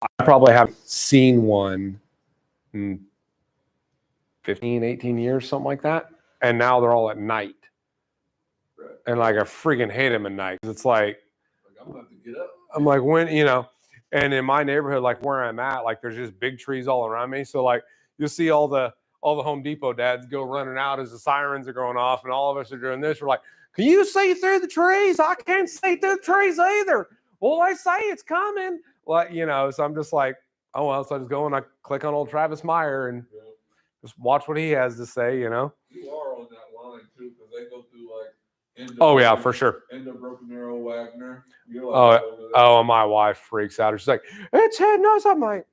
I probably haven't seen one in 15, 18 years, something like that. And now they're all at night. Right. And like I freaking hate them at night. It's like I'm gonna have to get up. I'm like, when, and in my neighborhood, like where I'm at, like there's just big trees all around me. So like you'll see all the Home Depot dads go running out as the sirens are going off, and all of us are doing this. We're like, can you see through the trees? I can't see through the trees either. Well, they say it's coming. Well, so I'm just like, oh well. So I just go and I click on old Travis Meyer and just watch what he has to say. You are on that line too, because they go through like. Oh yeah, for sure. End of Broken Arrow Wagner. You're like, oh, my wife freaks out. She's like, it's head nose. I'm like,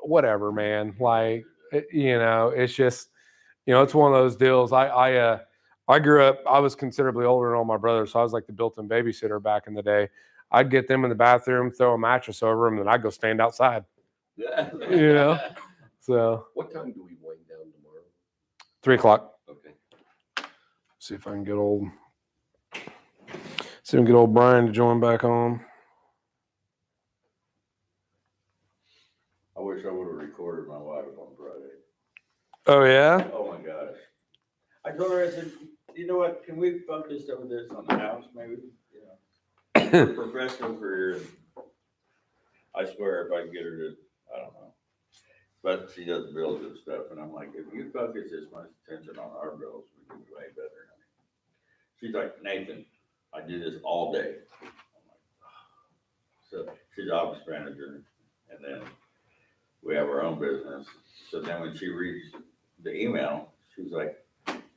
whatever, man. Like, it's just, it's one of those deals. I grew up, I was considerably older than all my brothers, so I was like the built-in babysitter back in the day. I'd get them in the bathroom, throw a mattress over them, and then I'd go stand outside. Yeah. So. What time do we wind down tomorrow? 3 o'clock. Okay. See if I can get old Brian to join back on. I wish I would have recorded my wife on Friday. Oh yeah? Oh my gosh. I told her, I said, you know what, can we focus over this on the house maybe? Professional career. I swear if I can get her to, I don't know. But she does bills and stuff, and I'm like, if you focus this much attention on our bills, we can do way better. She's like, Nathan, I do this all day. I'm like, oh. So she's office manager, and then we have our own business. So then when she reads the email, she's like,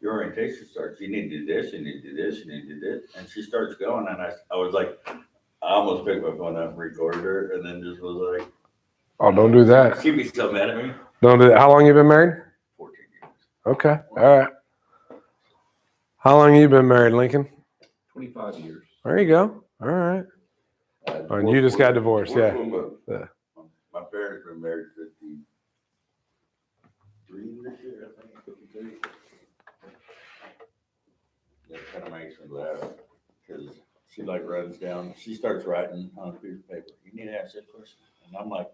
your orientation starts, you need to do this, you need to do this, you need to do this. And she starts going, and I was like, I almost picked my phone up and recorded her, and then just was like, oh, don't do that. She'd be so mad at me. Don't do that. How long you been married? 14 years. Okay. All right. How long have you been married, Lincoln? 25 years. There you go. All right. And you just got divorced, yeah. My parents been married 53 this year, I think, 53. That kind of makes me laugh, because she runs down, she starts writing on a piece of paper, you need to ask that question. And I'm like,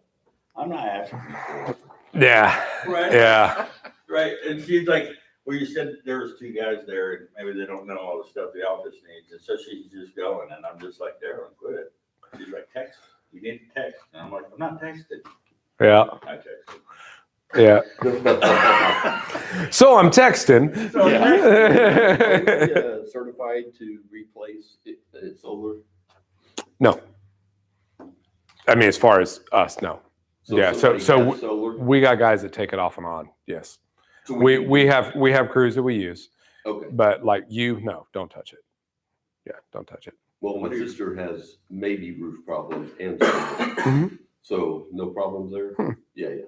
I'm not asking you. Yeah. Right? Yeah. Right. And she's like, well, you said there was 2 guys there, and maybe they don't know all the stuff the office needs. And so she's just going, and I'm just like, Daryl, quit it. She's like, text. You need to text. And I'm like, I'm not texting. Yeah. I texted. Yeah. So I'm texting. Certified to replace solar? No. I mean, as far as us, no. Yeah. So we got guys that take it off and on. Yes. So we have crews that we use. Okay. But no, don't touch it. Yeah, don't touch it. Well, my sister has maybe roof problems and solar. So no problems there? Yeah.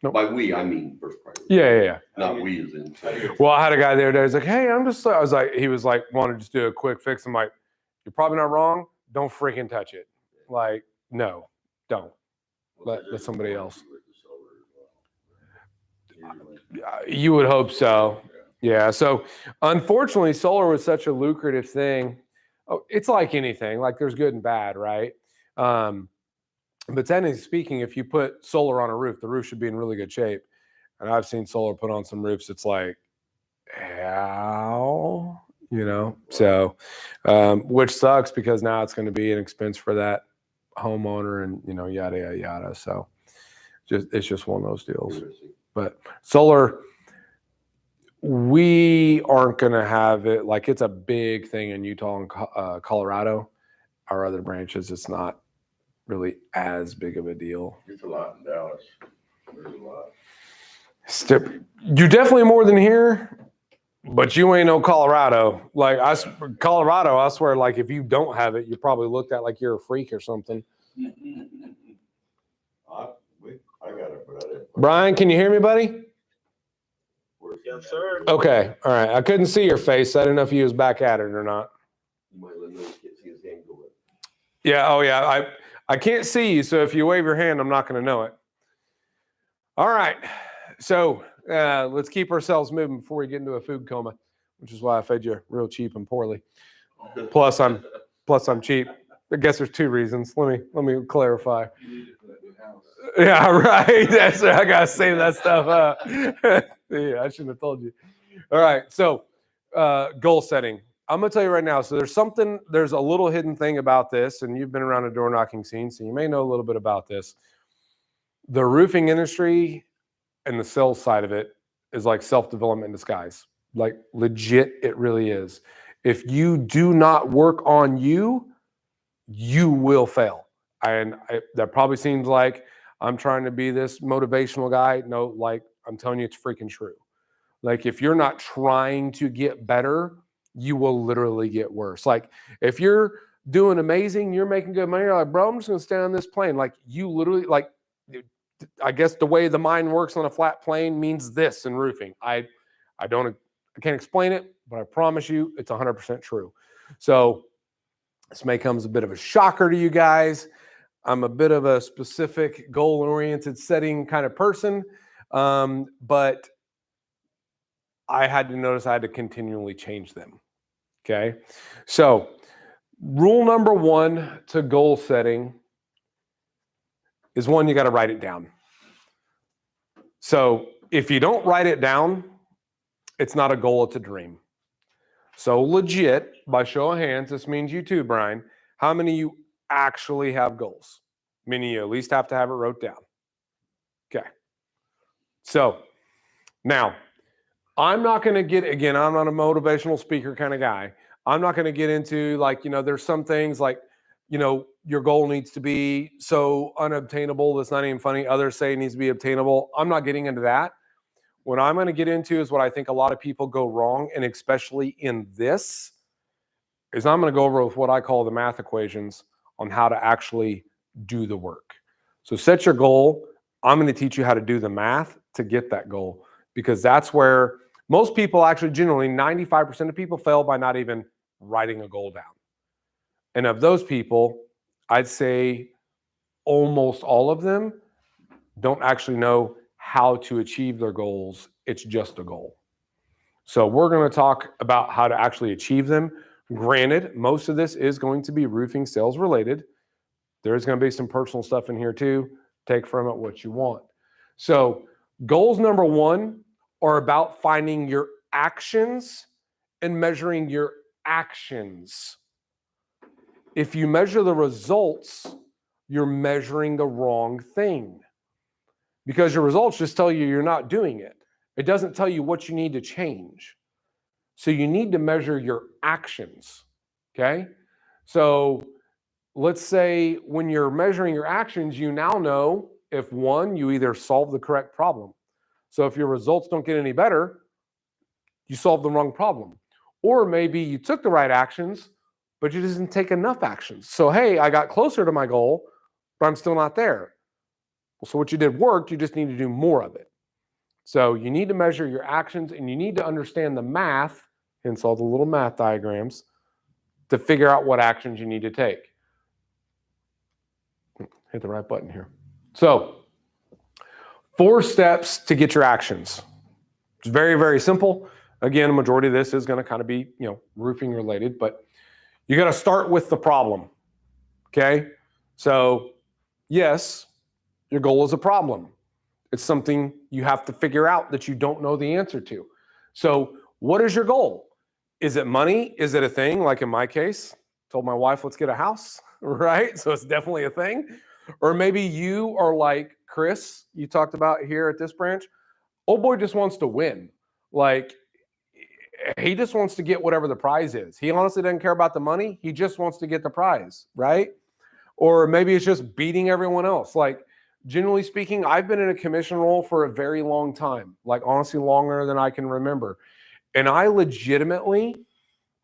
Nope. By we, I mean first priority. Yeah. Not we as in. Well, I had a guy the other day. He's like, hey, he was like, wanted to just do a quick fix. I'm like, you're probably not wrong. Don't freaking touch it. Like, no, don't. Let somebody else. You would hope so. Yeah. So unfortunately, solar was such a lucrative thing. Oh, it's like anything, like there's good and bad, right? But technically speaking, if you put solar on a roof, the roof should be in really good shape. And I've seen solar put on some roofs. It's like, how, so, which sucks because now it's going to be an expense for that homeowner and, yada, yada, yada. So it's just one of those deals. But solar, we aren't going to have it. Like it's a big thing in Utah and Colorado. Our other branches, it's not really as big of a deal. It's a lot in Dallas. There's a lot. You definitely more than here, but you ain't no Colorado. Like Colorado, I swear, like if you don't have it, you're probably looked at like you're a freak or something. I got it, but I didn't. Brian, can you hear me, buddy? Yes, sir. Okay. All right. I couldn't see your face. I didn't know if you was back at it or not. You might let him see his hand go up. Yeah. Oh, yeah. I can't see you, so if you wave your hand, I'm not going to know it. All right. So let's keep ourselves moving before we get into a food coma, which is why I fed you real cheap and poorly. Plus I'm cheap. I guess there's 2 reasons. Let me clarify. house. Yeah, right. That's I gotta save that stuff up. Yeah, I shouldn't have told you. All right, so goal setting. I'm gonna tell you right now. So there's a little hidden thing about this, and you've been around a door knocking scene, so you may know a little bit about this. The roofing industry and the sales side of it is like self-development in disguise. Like legit, it really is. If you do not work on you, you will fail. That probably seems like I'm trying to be this motivational guy. No, like I'm telling you, it's freaking true. Like if you're not trying to get better, you will literally get worse. Like if you're doing amazing, you're making good money, you're like, bro, I'm just gonna stay on this plane. Like you literally, like, I guess the way the mind works on a flat plane means this in roofing. I can't explain it, but I promise you it's 100% true. So this may come as a bit of a shocker to you guys. I'm a bit of a specific goal-oriented setting kind of person, but I had to notice I had to continually change them. Okay. So rule number one to goal setting is one, you got to write it down. So if you don't write it down, it's not a goal, it's a dream. So legit, by show of hands, this means you too, Brian, how many of you actually have goals? Meaning you at least have to have it wrote down. Okay. So now, I'm not going to get, again, I'm not a motivational speaker kind of guy. I'm not going to get into like, there's some things like, your goal needs to be so unobtainable that's not even funny. Others say it needs to be obtainable. I'm not getting into that. What I'm going to get into is what I think a lot of people go wrong, and especially in this, is I'm going to go over with what I call the math equations on how to actually do the work. So set your goal. I'm going to teach you how to do the math to get that goal, because that's where most people actually, generally 95% of people fail by not even writing a goal down. And of those people, I'd say almost all of them don't actually know how to achieve their goals. It's just a goal. So we're going to talk about how to actually achieve them. Granted, most of this is going to be roofing sales related. There's going to be some personal stuff in here too. Take from it what you want. So goals number one are about finding your actions and measuring your actions. If you measure the results, you're measuring the wrong thing, because your results just tell you you're not doing it. It doesn't tell you what you need to change. So you need to measure your actions, okay? So let's say when you're measuring your actions, you now know if one, you either solve the correct problem. So if your results don't get any better, you solved the wrong problem. Or maybe you took the right actions, but you didn't take enough actions. So, hey, I got closer to my goal, but I'm still not there. Well, so what you did worked, you just need to do more of it. So you need to measure your actions, and you need to understand the math, hence all the little math diagrams, to figure out what actions you need to take. Hit the right button here. So 4 steps to get your actions. It's very, very simple. Again, a majority of this is going to kind of be, roofing related, but you got to start with the problem. Okay. So yes, your goal is a problem. It's something you have to figure out that you don't know the answer to. So what is your goal? Is it money? Is it a thing? Like in my case, told my wife, let's get a house, right? So it's definitely a thing. Or maybe you are like Chris, you talked about here at this branch. Old boy just wants to win. Like he just wants to get whatever the prize is. He honestly doesn't care about the money. He just wants to get the prize, right? Or maybe it's just beating everyone else. Like generally speaking, I've been in a commission role for a very long time, like honestly longer than I can remember. And I legitimately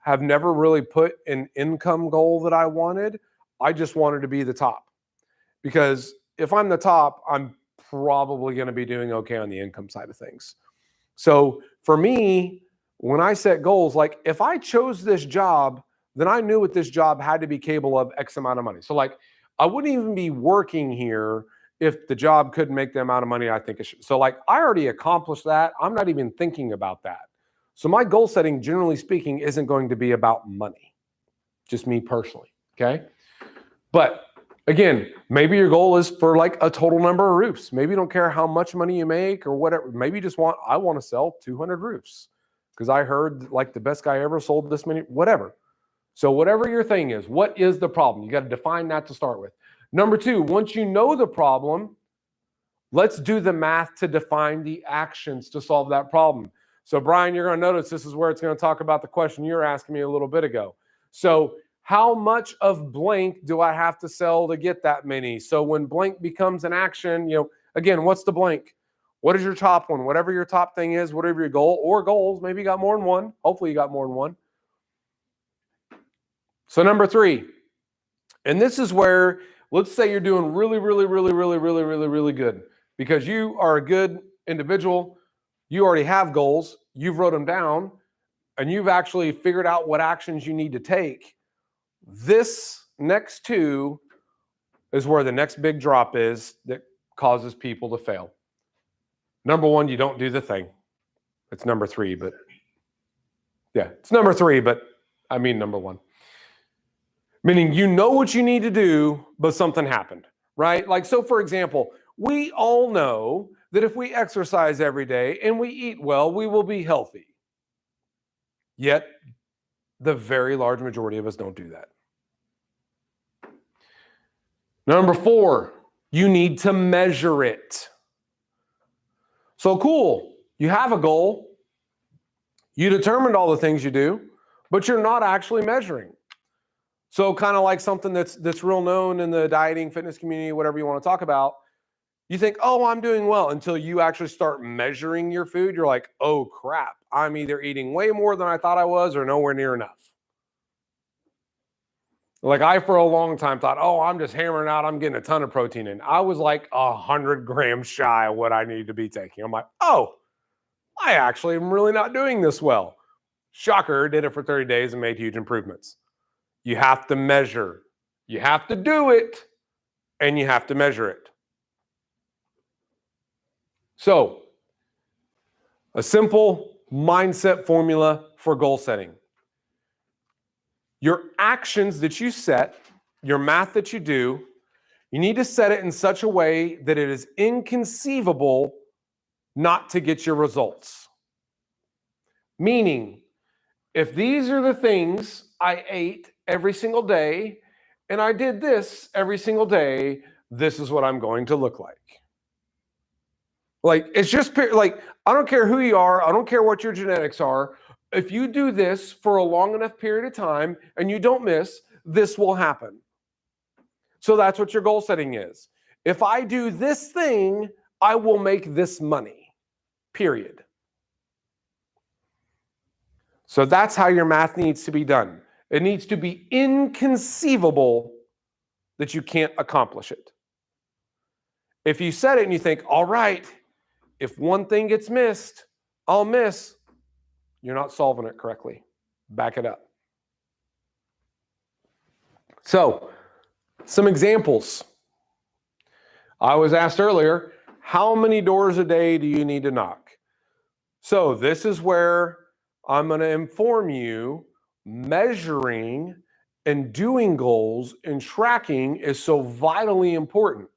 have never really put an income goal that I wanted. I just wanted to be the top, because if I'm the top, I'm probably going to be doing okay on the income side of things. So for me, when I set goals, like if I chose this job, then I knew what this job had to be capable of X amount of money. So like I wouldn't even be working here if the job couldn't make the amount of money I think it should. So like I already accomplished that. I'm not even thinking about that. So my goal setting, generally speaking, isn't going to be about money, just me personally, okay? But Again, maybe your goal is for like a total number of roofs. Maybe you don't care how much money you make or whatever. Maybe you just I want to sell 200 roofs because I heard like the best guy ever sold this many, whatever. So whatever your thing is, what is the problem? You got to define that to start with. Number two, once you know the problem, let's do the math to define the actions to solve that problem. So Brian, you're going to notice this is where it's going to talk about the question you were asking me a little bit ago. So how much of blank do I have to sell to get that many? So when blank becomes an action, again, what's the blank? What is your top one? Whatever your top thing is, whatever your goal or goals, maybe you got more than one. Hopefully you got more than one. So number three, and this is where, let's say you're doing really, really, really, really, really, really, really good because you are a good individual. You already have goals. You've wrote them down and you've actually figured out what actions you need to take. This next two is where the next big drop is that causes people to fail. Number one, you don't do the thing. It's number three, but yeah, it's number three, but I mean number one. Meaning you know what you need to do, but something happened, right? Like, so for example, we all know that if we exercise every day and we eat well, we will be healthy. Yet, the very large majority of us don't do that. Number four, you need to measure it. So cool, you have a goal. You determined all the things you do, but you're not actually measuring. So kind of like something that's real known in the dieting fitness community, whatever you want to talk about, you think, oh, I'm doing well, until you actually start measuring your food. You're like, oh crap, I'm either eating way more than I thought I was or nowhere near enough. Like I, for a long time, thought, oh, I'm just hammering out. I'm getting a ton of protein in. I was like 100 grams shy of what I need to be taking. I'm like, oh, I actually am really not doing this well. Shocker, did it for 30 days and made huge improvements. You have to measure. You have to do it, and you have to measure it. So, a simple mindset formula for goal setting. Your actions that you set, your math that you do, you need to set it in such a way that it is inconceivable not to get your results. Meaning, if these are the things I ate every single day, and I did this every single day, this is what I'm going to look like. Like, it's just like, I don't care who you are. I don't care what your genetics are. If you do this for a long enough period of time and you don't miss, this will happen. So that's what your goal setting is. If I do this thing, I will make this money, period. So that's how your math needs to be done. It needs to be inconceivable that you can't accomplish it. If you set it and you think, all right, if one thing gets missed, I'll miss, you're not solving it correctly. Back it up. So, some examples. I was asked earlier, how many doors a day do you need to knock? So, this is where I'm going to inform you measuring and doing goals and tracking is so vitally important,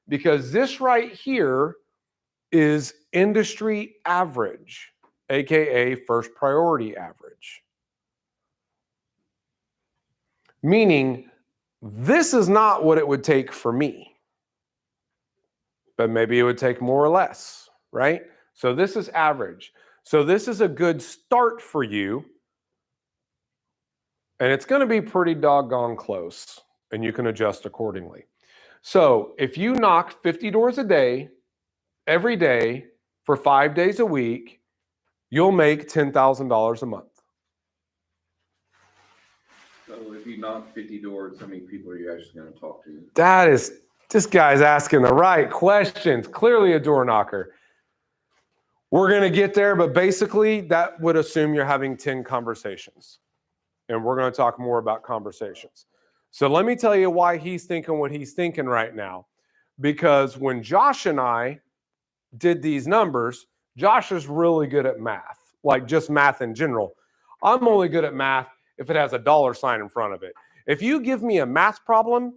because this right here is industry average, aka first priority average. Meaning, this is not what it would take for me, but maybe it would take more or less, right? So this is average. So this is a good start for you, and it's going to be pretty doggone close, and you can adjust accordingly. So if you knock 50 doors a day, every day, for 5 days a week, you'll make $10,000 a month. So if you knock 50 doors, how many people are you actually going to talk to? This guy's asking the right questions. Clearly a door knocker. We're going to get there, but basically that would assume you're having 10 conversations. And we're going to talk more about conversations. So let me tell you why he's thinking what he's thinking right now. Because when Josh and I did these numbers, Josh is really good at math, like just math in general. I'm only good at math if it has a dollar sign in front of it. If you give me a math problem,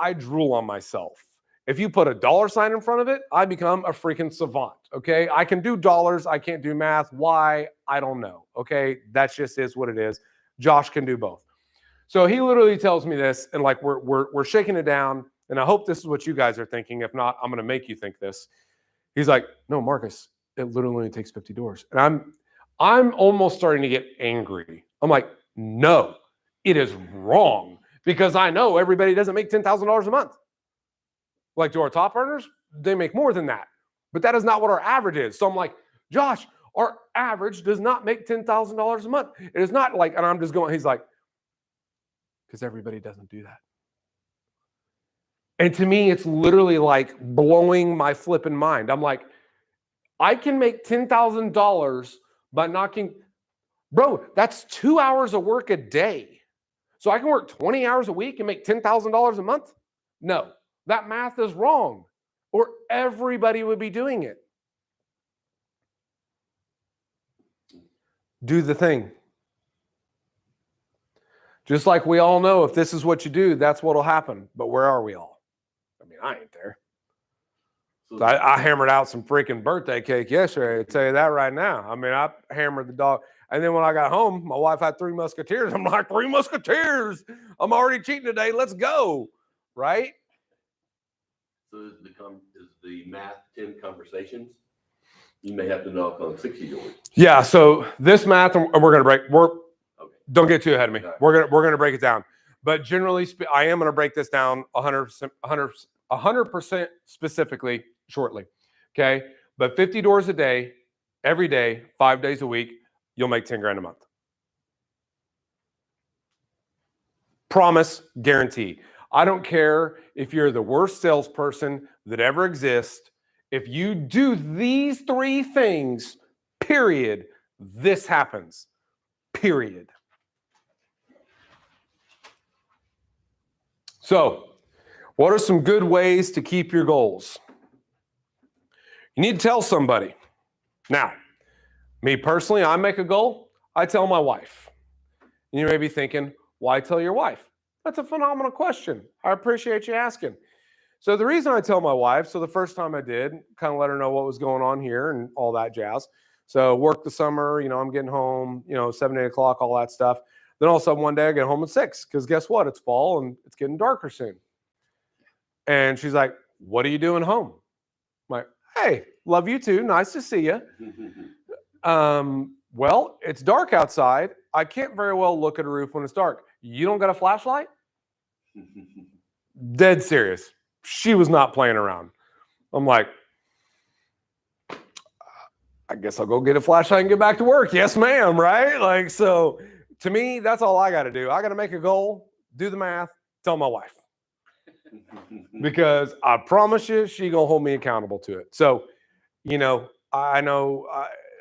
I drool on myself. If you put a dollar sign in front of it, I become a freaking savant. Okay. I can do dollars. I can't do math. Why? I don't know. Okay. That just is what it is. Josh can do both. So he literally tells me this, and like we're shaking it down. And I hope this is what you guys are thinking. If not, I'm going to make you think this. He's like, no, Marcus, it literally only takes 50 doors. And I'm almost starting to get angry. I'm like, no, it is wrong, because I know everybody doesn't make $10,000 a month. Like, to our top earners, they make more than that. But that is not what our average is. So I'm like, Josh, our average does not make $10,000 a month. It is not like, and I'm just going, he's like, because everybody doesn't do that. And to me, it's literally like blowing my flipping mind. I'm like, I can make $10,000 by knocking, bro, that's 2 hours of work a day. So I can work 20 hours a week and make $10,000 a month? No, that math is wrong, or everybody would be doing it. Do the thing. Just like we all know, if this is what you do, that's what'll happen. But where are we all? I mean, I ain't there. So I hammered out some freaking birthday cake yesterday. I tell you that right now. I mean, I hammered the dog. And then when I got home, my wife had 3 Musketeers. I'm like, 3 Musketeers. I'm already cheating today. Let's go. Right? So is the math 10 conversations? You may have to knock on 60 doors. Yeah. So this math, and we're going to break. Okay. Don't get too ahead of me. Right. We're gonna break it down. But generally, I am going to break this down 100% specifically shortly. Okay. But 50 doors a day, every day, 5 days a week, you'll make 10 grand a month. Promise, guarantee. I don't care if you're the worst salesperson that ever exists. If you do these 3 things, period, this happens. Period. So, what are some good ways to keep your goals? You need to tell somebody. Now, me personally, I make a goal, I tell my wife. And you may be thinking, why tell your wife? That's a phenomenal question. I appreciate you asking. So the reason I tell my wife, so the first time I did, kind of let her know what was going on here and all that jazz. So work the summer, I'm getting home, 7, 8 o'clock, all that stuff. Then all of a sudden one day I get home at 6, because guess what? It's fall and it's getting darker soon. And she's like, what are you doing home? I'm like, hey, love you too. Nice to see you. Well, it's dark outside. I can't very well look at a roof when it's dark. You don't got a flashlight? Dead serious. She was not playing around. I'm like, I guess I'll go get a flashlight and get back to work. Yes, ma'am. Right? Like, so to me, that's all I got to do. I got to make a goal, do the math, tell my wife. Because I promise you, she going to hold me accountable to it. So, I know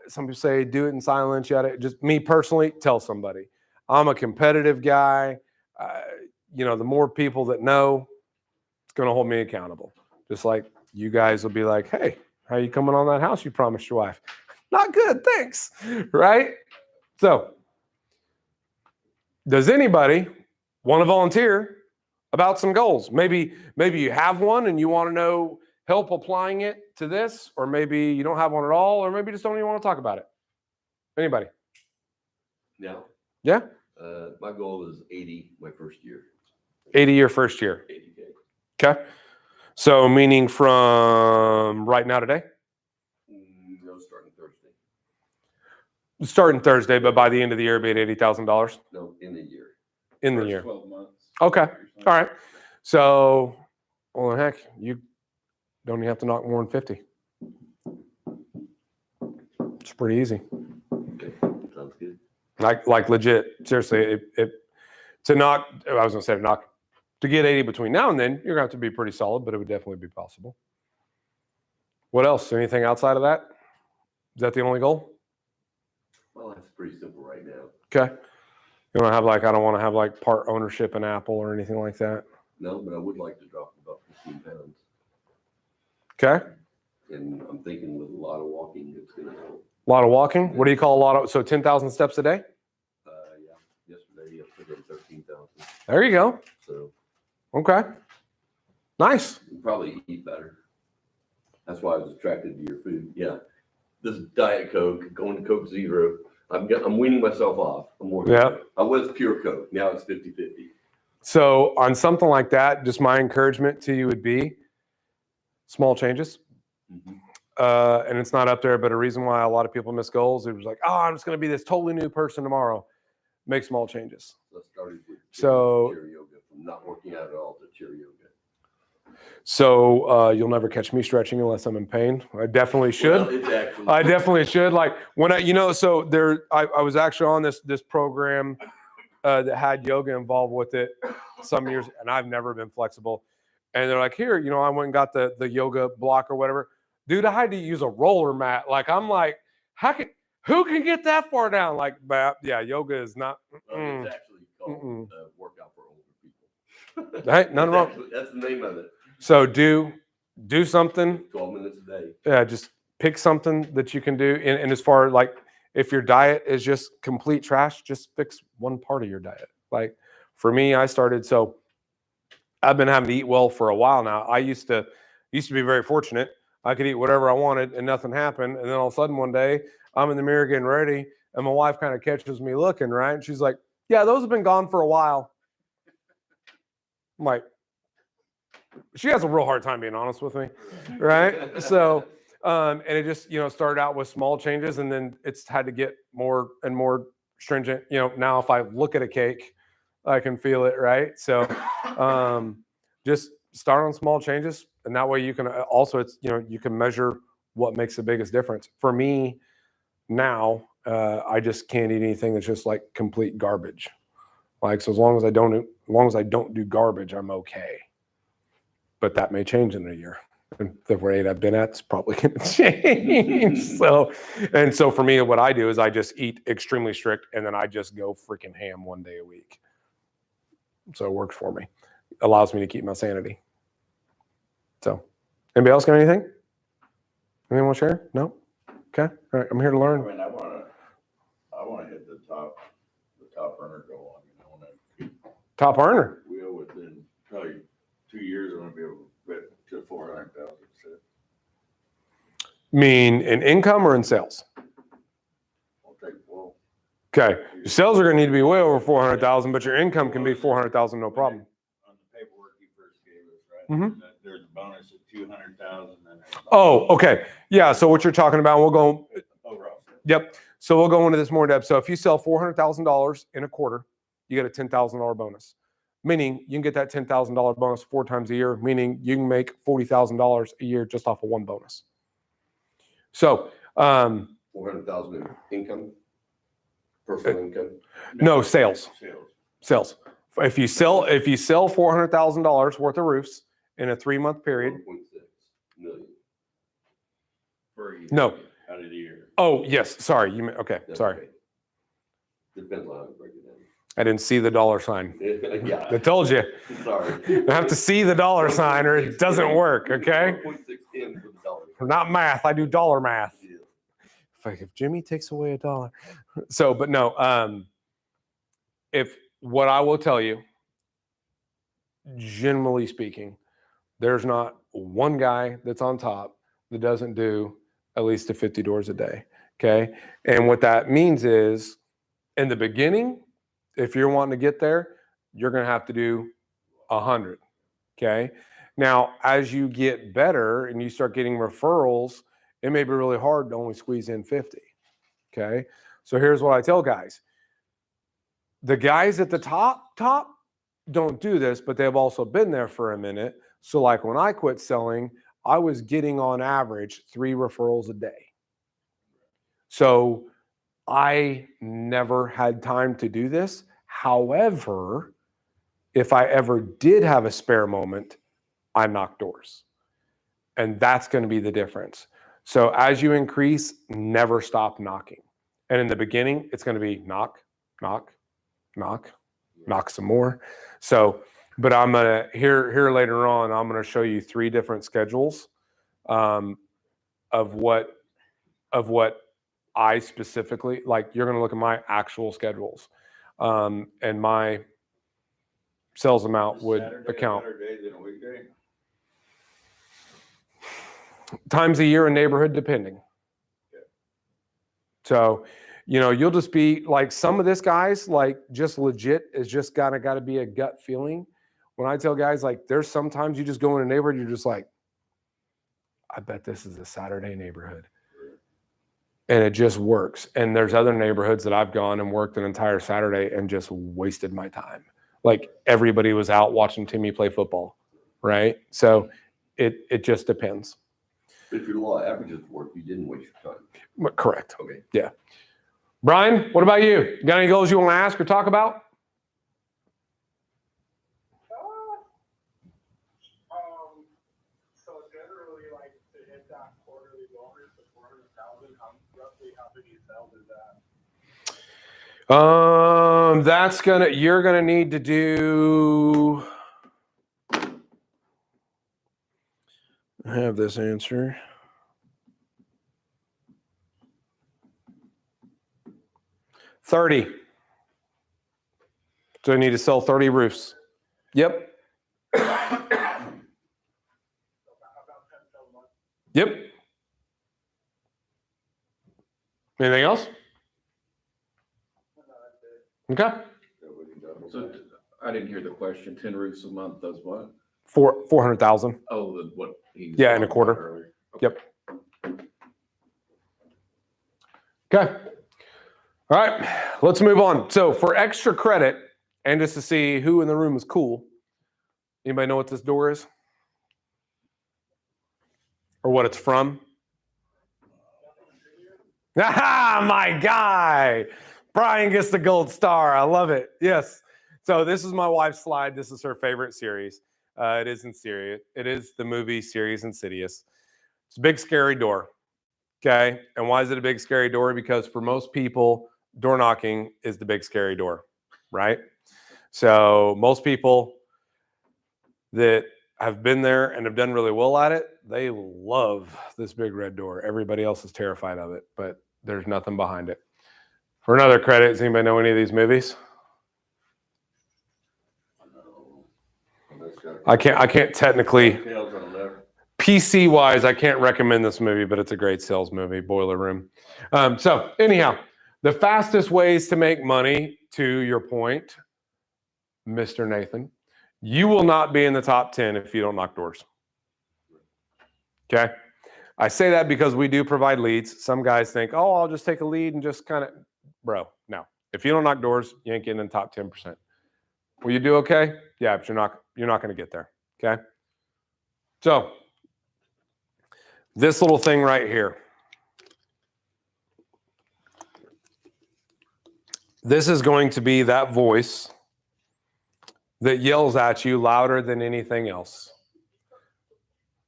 some people say do it in silence. You gotta, just me personally, tell somebody. I'm a competitive guy. The more people that know, it's going to hold me accountable. Just like you guys will be like, hey, how you coming on that house you promised your wife? Not good, thanks. Right? So, does anybody want to volunteer about some goals? Maybe you have one and you want to know help applying it to this, or maybe you don't have one at all, or maybe you just don't even want to talk about it. Anybody? No. Yeah? My goal is 80 my first year. 80 your first year. 80K. Okay. So meaning from right now today? No, starting Thursday. Starting Thursday, but by the end of the year, be at $80,000 No, in the year. in the First year. 12 months. Okay. All right. So, well, heck, you don't even have to knock more than 50. It's pretty easy. Okay, sounds good. Like legit. Seriously, to knock, I was going to say to knock, to get 80 between now and then, you're going to have to be pretty solid, but it would definitely be possible. What else? Anything outside of that? Is that the only goal? Well, that's pretty simple right now. Okay. You don't have I don't want to have part ownership in Apple or anything like that. No, but I would like to drop about 15 pounds. Okay. And I'm thinking with a lot of walking, it's going to help. A lot of walking. What do you call a lot of? So 10,000 steps a day? Yeah. Yesterday I put in 13,000. There you go. So Okay. Nice. You probably eat better. That's why I was attracted to your food. Yeah. This is Diet Coke, going to Coke Zero. I'm weaning myself off. Yeah. I was pure Coke. Now it's 50-50. So on something like that, just my encouragement to you would be small changes. Mhm. And it's not up there, but a reason why a lot of people miss goals, it was like, oh, I'm just going to be this totally new person tomorrow. Make small changes. So I started with So- chair yoga, from not working out at all to chair yoga. So you'll never catch me stretching unless I'm in pain. I definitely should. Well, it's actually, I definitely should. Like when so there, I was actually on this program that had yoga involved with it some years, and I've never been flexible. And they're like, here, I went and got the yoga block or whatever. Dude, I had to use a roller mat. Like, I'm like, who can get that far down? Like, yeah, yoga is not. it's actually called workout for older people. Hey, nothing wrong. That's the name of it. So do something. 12 minutes a day. Yeah, just pick something that you can do. And as far like if your diet is just complete trash, just fix one part of your diet. Like for me, so I've been having to eat well for a while now. I used to be very fortunate. I could eat whatever I wanted and nothing happened. And then all of a sudden one day I'm in the mirror getting ready and my wife kind of catches me looking, right? And she's like, yeah, those have been gone for a while. I'm like, she has a real hard time being honest with me, right? So, and it just, started out with small changes and then it's had to get more and more stringent. Now if I look at a cake, I can feel it, right? So just start on small changes and that way you can also, you can measure what makes the biggest difference. For me now, I just can't eat anything that's just like complete garbage. Like, so as long as I don't do garbage, I'm okay. But that may change in a year. And the rate I've been at is probably going to change. So for me, what I do is I just eat extremely strict and then I just go freaking ham one day a week. So it works for me. Allows me to keep my sanity. So anybody else got anything? Anyone want to share? No? Okay. All right. I'm here to I learn. mean, I want to hit the top earner goal. I want to Top earner. within probably 2 years, I'm going to be able to get to 400,000. Mean in income or in sales? Well, Okay. Your sales are going to need to be way over 400,000, but your income can be 400,000, no problem. on the paperwork you first gave us, right? Mhm. There's a bonus of 200,000. Oh, okay. Yeah. So what you're talking about, we'll go. Overall. Yep. So we'll go into this more in depth. So if you sell $400,000 in a quarter, you get a $10,000 bonus. Meaning you can get that $10,000 bonus 4 times a year, meaning you can make $40,000 a year just off of one bonus. So, 400,000 in income, personal income. no, sales. If you sell $400,000 worth of roofs in a 3-month period. 1.6 million. Per year. No. Out of the year. Oh, yes. Sorry. Okay. That's Sorry. okay. Depends on how you break it down. I didn't see the dollar sign. Yeah. I told you. Sorry. I have to see the dollar sign or it doesn't work. Okay. 1.6 for the dollar. Not math. I do dollar math. Yeah. If Jimmy takes away a dollar. So, but no, if what I will tell you, generally speaking, there's not one guy that's on top that doesn't do at least 50 doors a day. Okay. And what that means is in the beginning, if you're wanting to get there, you're going to have to do 100. Okay. Now, as you get better and you start getting referrals, it may be really hard to only squeeze in 50. Okay. So here's what I tell guys. The guys at the top don't do this, but they've also been there for a minute. So like when I quit selling, I was getting on average 3 referrals a day. So I never had time to do this. However, if I ever did have a spare moment, I knock doors. And that's going to be the difference. So as you increase, never stop knocking. And in the beginning, it's going to be knock, knock, knock, knock some more. So, but I'm going to, here later on, I'm going to show you 3 different schedules of what I specifically, like you're going to look at my actual schedules and my sales amount would Saturday, account. Better day than a weekday? times a year in neighborhood, depending. So, you'll just be like, some of this guys, like, just legit is just got to be a gut feeling. When I tell guys, like, there's sometimes you just go in a neighborhood, you're just like, I bet this is a Saturday neighborhood. And it just works. And there's other neighborhoods that I've gone and worked an entire Saturday and just wasted my time. Like, everybody was out watching Timmy play football, right? So it just depends. But if your law averages work, you didn't waste your time. Correct. Okay. Yeah. Brian, what about you? You got any goals you want to ask or talk about? So generally, like, to hit that quarterly bonus of 400,000, roughly how many sales is that? You're gonna need to do. I have this answer. 30. So I need to sell 30 roofs. Yep. About 10 sales a month. Yep. Anything else? Okay. So I didn't hear the question. 10 roofs a month does what? 400,000. Oh, what? He was Yeah, in a talking about quarter. earlier. Yep. Okay. All right. Let's move on. So for extra credit and just to see who in the room is cool, anybody know what this door is? Or what it's from? Ah, my guy. Brian gets the gold star. I love it. Yes. So this is my wife's slide. This is her favorite series. It is Insidious. It is the movie series Insidious. It's a big scary door. Okay. And why is it a big scary door? Because for most people, door knocking is the big scary door, right? So most people that have been there and have done really well at it, they love this big red door. Everybody else is terrified of it, but there's nothing behind it. For another credit, does anybody know any of these movies? I can't technically, Tails on the left. PC wise, I can't recommend this movie, but it's a great sales movie, Boiler Room. So anyhow, the fastest ways to make money, to your point, Mr. Nathan, you will not be in the top 10 if you don't knock doors. Okay. I say that because we do provide leads. Some guys think, oh, I'll just take a lead and just kind of, bro, no. If you don't knock doors, you ain't getting in the top 10%. Will you do okay? Yeah, but you're not going to get there. Okay. So this little thing right here. This is going to be that voice that yells at you louder than anything else.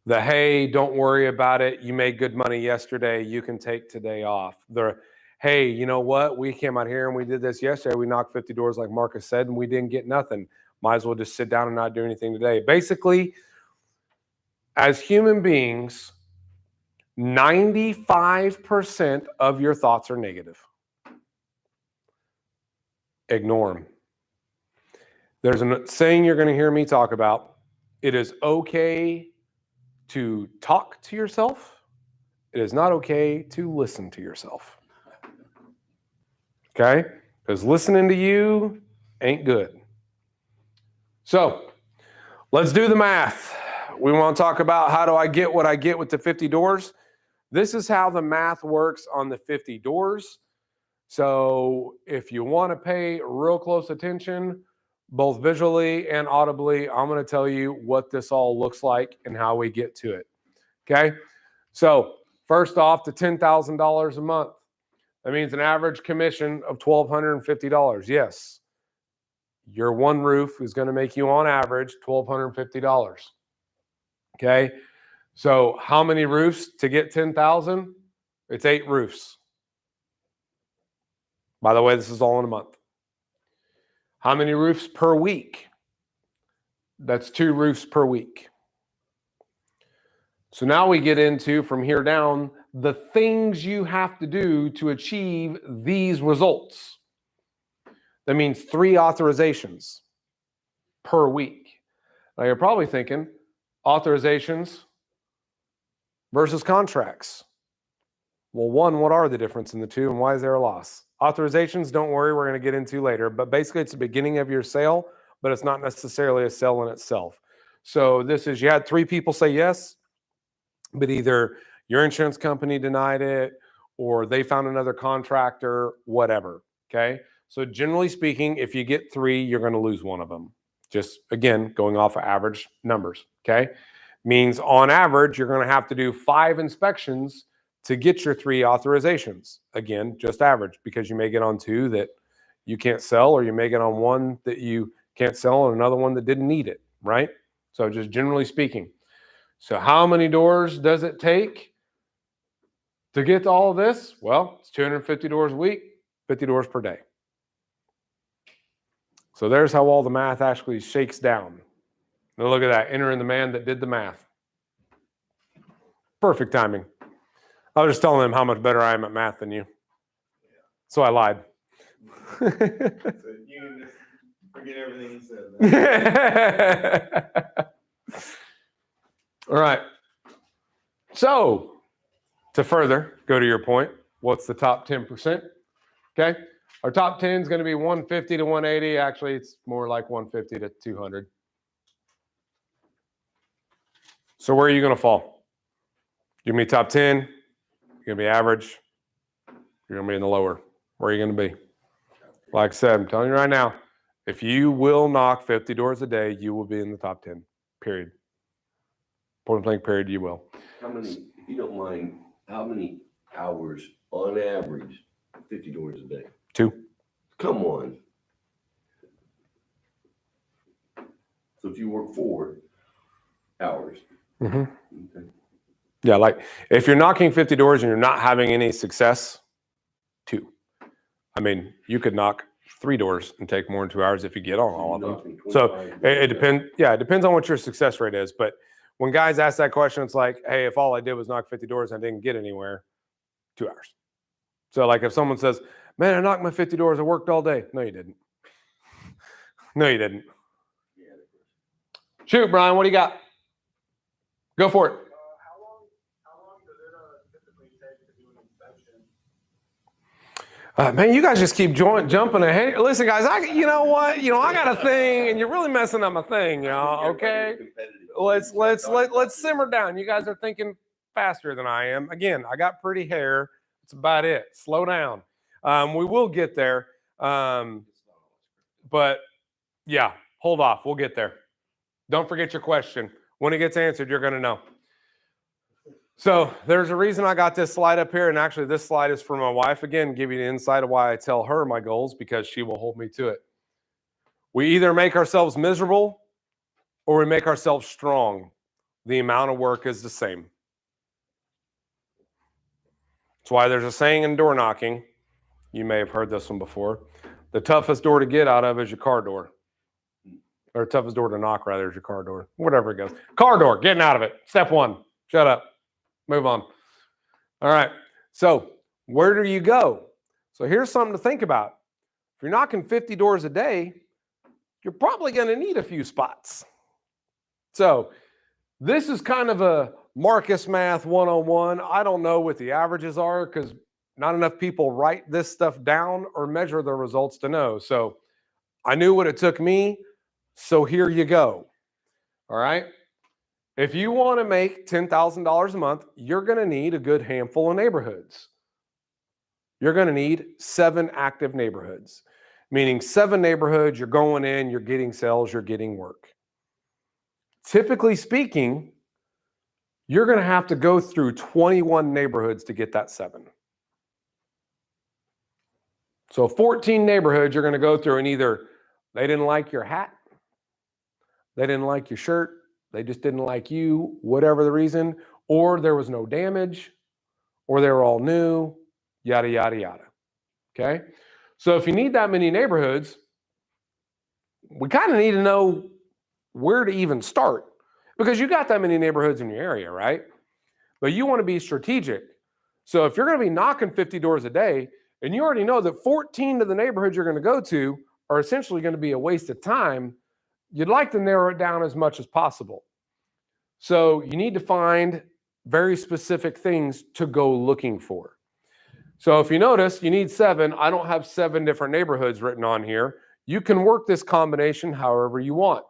The, hey, don't worry about it. You made good money yesterday. You can take today off. The, hey, you know what? We came out here and we did this yesterday. We knocked 50 doors like Marcus said, and we didn't get nothing. Might as well just sit down and not do anything today. Basically, as human beings, 95% of your thoughts are negative. Ignore them. There's a saying you're going to hear me talk about. It is okay to talk to yourself. It is not okay to listen to yourself. Okay? Because listening to you ain't good. So let's do the math. We want to talk about how do I get what I get with the 50 doors. This is how the math works on the 50 doors. So if you want to pay real close attention, both visually and audibly, I'm going to tell you what this all looks like and how we get to it. Okay. So first off, the $10,000 a month. That means an average commission of $1,250. Yes. Your one roof is going to make you on average $1,250. Okay. So how many roofs to get 10,000? It's 8 roofs. By the way, this is all in a month. How many roofs per week? That's 2 roofs per week. So now we get into, from here down, the things you have to do to achieve these results. That means 3 authorizations per week. Now you're probably thinking, authorizations, versus contracts. Well, one, what are the difference in the two and why is there a loss? Authorizations, don't worry, we're going to get into later, but basically it's the beginning of your sale, but it's not necessarily a sale in itself. So this is, you had 3 people say yes, but either your insurance company denied it or they found another contractor, whatever. Okay. So generally speaking, if you get 3, you're going to lose one of them. Just again, going off of average numbers. Okay. Means on average, you're going to have to do 5 inspections to get your 3 authorizations. Again, just average, because you may get on 2 that you can't sell, or you may get on 1 that you can't sell and another one that didn't need it. Right. So just generally speaking. So how many doors does it take to get to all of this? Well, it's 250 doors a week, 50 doors per day. So there's how all the math actually shakes down. Now look at that, entering the man that did the math. Perfect timing. I was just telling him how much better I am at math than you. So I lied. So you can just forget everything you said. All right. So to further go to your point, what's the top 10%? Okay. Our top 10 is going to be 150 to 180. Actually, it's more like 150 to 200. So where are you going to fall? You're going to be top 10. You're going to be average. You're going to be in the lower. Where are you going to be? Like I said, I'm telling you right now, if you will knock 50 doors a day, you will be in the top 10, period. Point blank, period, you will. How many, if you don't mind, how many hours on average, 50 doors a day? 2. Come on. So if you work 4 hours. Mm-hmm. Okay. Yeah, like if you're knocking 50 doors and you're not having any success, 2. I mean, you could knock 3 doors and take more than 2 hours if you get on all of them. So it depends. Yeah, it depends on what your success rate is. But when guys ask that question, it's like, hey, if all I did was knock 50 doors and I didn't get anywhere, 2 hours. So like if someone says, man, I knocked my 50 doors, I worked all day. No, you didn't. No, you didn't. Shoot, Brian, what do you got? Go for it. How long does it typically take to do an inspection? Man, you guys just keep jumping ahead. Listen, guys, you know what? I got a thing, and you're really messing up my thing, y'all. Okay, let's simmer down. You guys are thinking faster than I am. Again, I got pretty hair. That's about it. Slow down. We will get there, but yeah, hold off. We'll get there. Don't forget your question. When it gets answered, you're going to know. So there's a reason I got this slide up here, and actually this slide is for my wife. Again, give you the insight of why I tell her my goals, because she will hold me to it. We either make ourselves miserable or we make ourselves strong. The amount of work is the same. That's why there's a saying in door knocking. You may have heard this one before. The toughest door to get out of is your car door. Or toughest door to knock, rather, is your car door. Whatever it goes. Car door, getting out of it. Step 1. Shut up. Move on. All right. So where do you go? So here's something to think about. If you're knocking 50 doors a day, you're probably going to need a few spots. So this is kind of a Marcus Math 101. I don't know what the averages are because not enough people write this stuff down or measure the results to know. So I knew what it took me. So here you go. All right. If you want to make $10,000 a month, you're going to need a good handful of neighborhoods. You're going to need 7 active neighborhoods, meaning 7 neighborhoods, you're going in, you're getting sales, you're getting work. Typically speaking, you're going to have to go through 21 neighborhoods to get that 7. So 14 neighborhoods you're going to go through, and either they didn't like your hat, they didn't like your shirt, they just didn't like you, whatever the reason, or there was no damage, or they were all new, yada, yada, yada. Okay? So if you need that many neighborhoods, we kind of need to know where to even start, because you got that many neighborhoods in your area, right? But you want to be strategic. So if you're going to be knocking 50 doors a day, and you already know that 14 of the neighborhoods you're going to go to are essentially going to be a waste of time, you'd like to narrow it down as much as possible. So you need to find very specific things to go looking for. So if you notice, you need 7. I don't have 7 different neighborhoods written on here. You can work this combination however you want.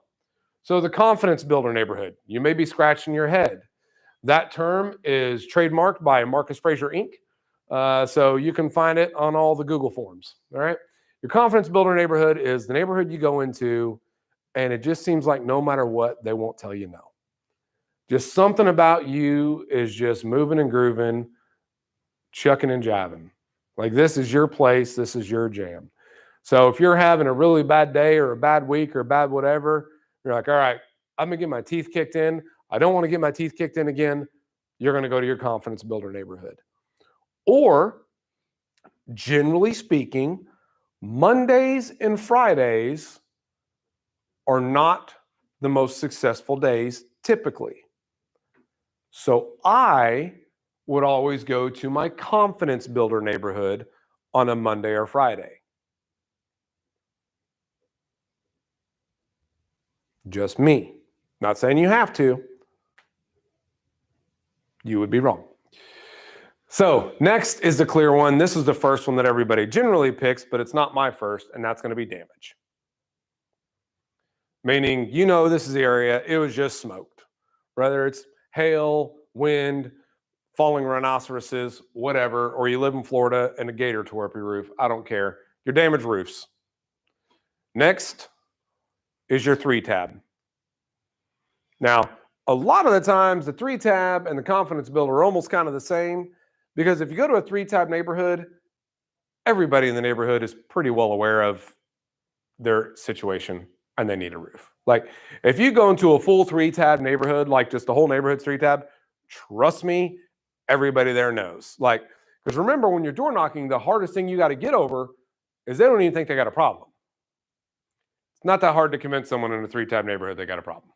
So the confidence builder neighborhood, you may be scratching your head. That term is trademarked by Marcus Fraser Inc. So you can find it on all the Google forms. All right. Your confidence builder neighborhood is the neighborhood you go into, and it just seems like no matter what, they won't tell you no. Just something about you is just moving and grooving, chucking and jiving. Like this is your place. This is your jam. So if you're having a really bad day or a bad week or a bad whatever, you're like, all right, I'm going to get my teeth kicked in. I don't want to get my teeth kicked in again. You're going to go to your confidence builder neighborhood. Or, generally speaking, Mondays and Fridays are not the most successful days typically. So I would always go to my confidence builder neighborhood on a Monday or Friday. Just me. Not saying you have to. You would be wrong. So next is the clear one. This is the first one that everybody generally picks, but it's not my first, and that's going to be damage. Meaning, you know, this is the area, it was just smoked. Whether it's hail, wind, falling rhinoceroses, whatever, or you live in Florida and a gator tore up your roof, I don't care. Your damaged roofs. Next is your 3-tab. Now, a lot of the times, the 3-tab and the confidence builder are almost kind of the same, because if you go to a 3-tab neighborhood, everybody in the neighborhood is pretty well aware of their situation and they need a roof. Like if you go into a full 3-tab neighborhood, like just the whole neighborhood's 3-tab, trust me, everybody there knows. Like, because remember, when you're door knocking, the hardest thing you got to get over is they don't even think they got a problem. It's not that hard to convince someone in a 3-tab neighborhood they got a problem.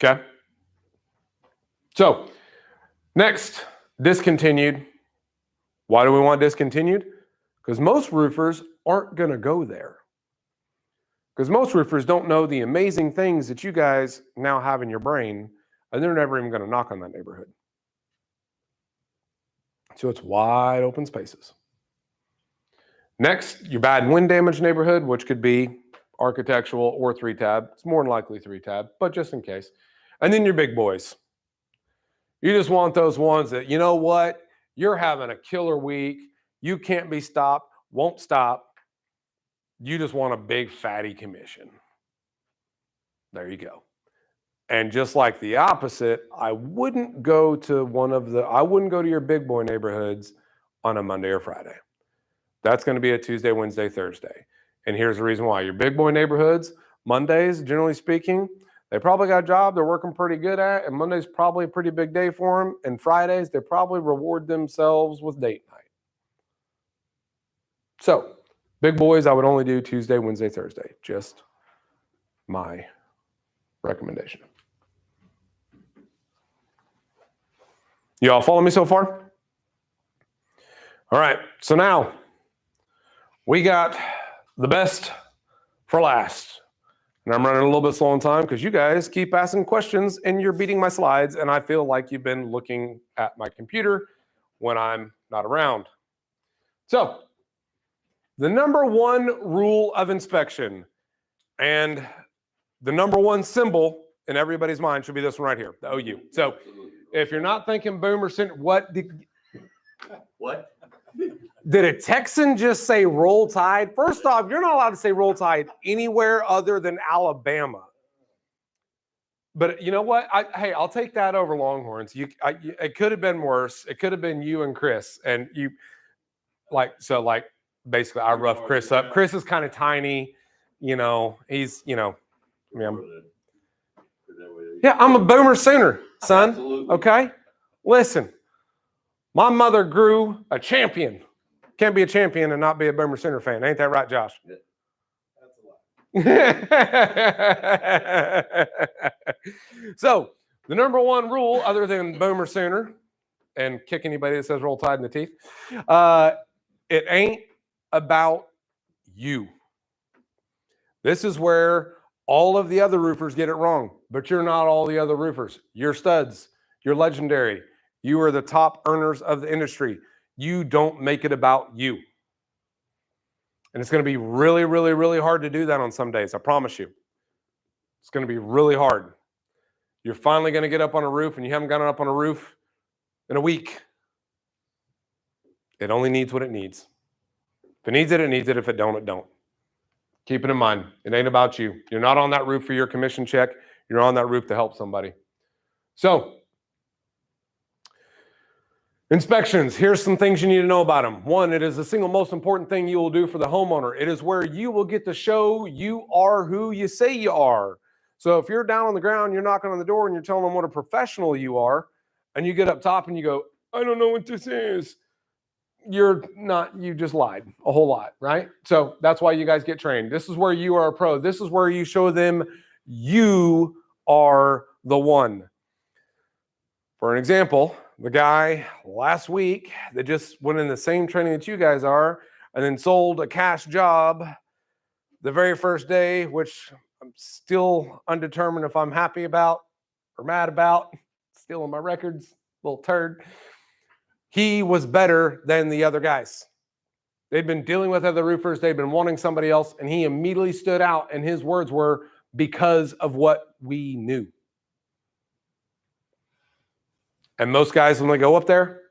Okay. So next, discontinued. Why do we want discontinued? Because most roofers aren't going to go there. Because most roofers don't know the amazing things that you guys now have in your brain, and they're never even going to knock on that neighborhood. So it's wide open spaces. Next, your bad wind damage neighborhood, which could be architectural or 3-tab. It's more than likely 3-tab, but just in case. And then your big boys. You just want those ones that, you know what, you're having a killer week. You can't be stopped, won't stop. You just want a big fatty commission. There you go. And just like the opposite, I wouldn't go to your big boy neighborhoods on a Monday or Friday. That's going to be a Tuesday, Wednesday, Thursday. And here's the reason why. Your big boy neighborhoods, Mondays, generally speaking, they probably got a job they're working pretty good at, and Monday's probably a pretty big day for them. And Fridays, they probably reward themselves with date night. So, big boys, I would only do Tuesday, Wednesday, Thursday. Just my recommendation. You all follow me so far? All right, so now we got the best for last. And I'm running a little bit slow on time because you guys keep asking questions and you're beating my slides, and I feel like you've been looking at my computer when I'm not around. So, the number one rule of inspection and the number one symbol in everybody's mind should be this one right here, the OU. So, if you're not thinking Boomer Center, what? Did a Texan just say roll tide? First off, you're not allowed to say roll tide anywhere other than Alabama. But you know what? Hey, I'll take that over Longhorns. It could have been worse. It could have been you and Chris. And you, basically, I roughed Chris up. Chris is kind of tiny. You know, he's, I'm a Boomer Sooner, son. Absolutely. Okay? Listen, my mother grew a champion. Can't be a champion and not be a Boomer Sooner fan. Ain't that right, Josh? That's a lot. So, the number one rule, other than Boomer Sooner and kick anybody that says roll tide in the teeth, it ain't about you. This is where all of the other roofers get it wrong, but you're not all the other roofers. You're studs. You're legendary. You are the top earners of the industry. You don't make it about you. And it's going to be really, really, really hard to do that on some days. I promise you. It's going to be really hard. You're finally going to get up on a roof and you haven't gotten up on a roof in a week. It only needs what it needs. If it needs it, it needs it. If it don't, it don't. Keep it in mind. It ain't about you. You're not on that roof for your commission check. You're on that roof to help somebody. So, inspections. Here's some things you need to know about them. One, it is the single most important thing you will do for the homeowner. It is where you will get to show you are who you say you are. So if you're down on the ground, you're knocking on the door and you're telling them what a professional you are, and you get up top and you go, I don't know what this is. You're not, you just lied a whole lot, right? So that's why you guys get trained. This is where you are a pro. This is where you show them you are the one. For an example, the guy last week that just went in the same training that you guys are and then sold a cash job the very first day, which I'm still undetermined if I'm happy about or mad about. Still on my records, little turd. He was better than the other guys. They'd been dealing with other roofers. They'd been wanting somebody else, and he immediately stood out, and his words were, because of what we knew. And most guys, when they go up there,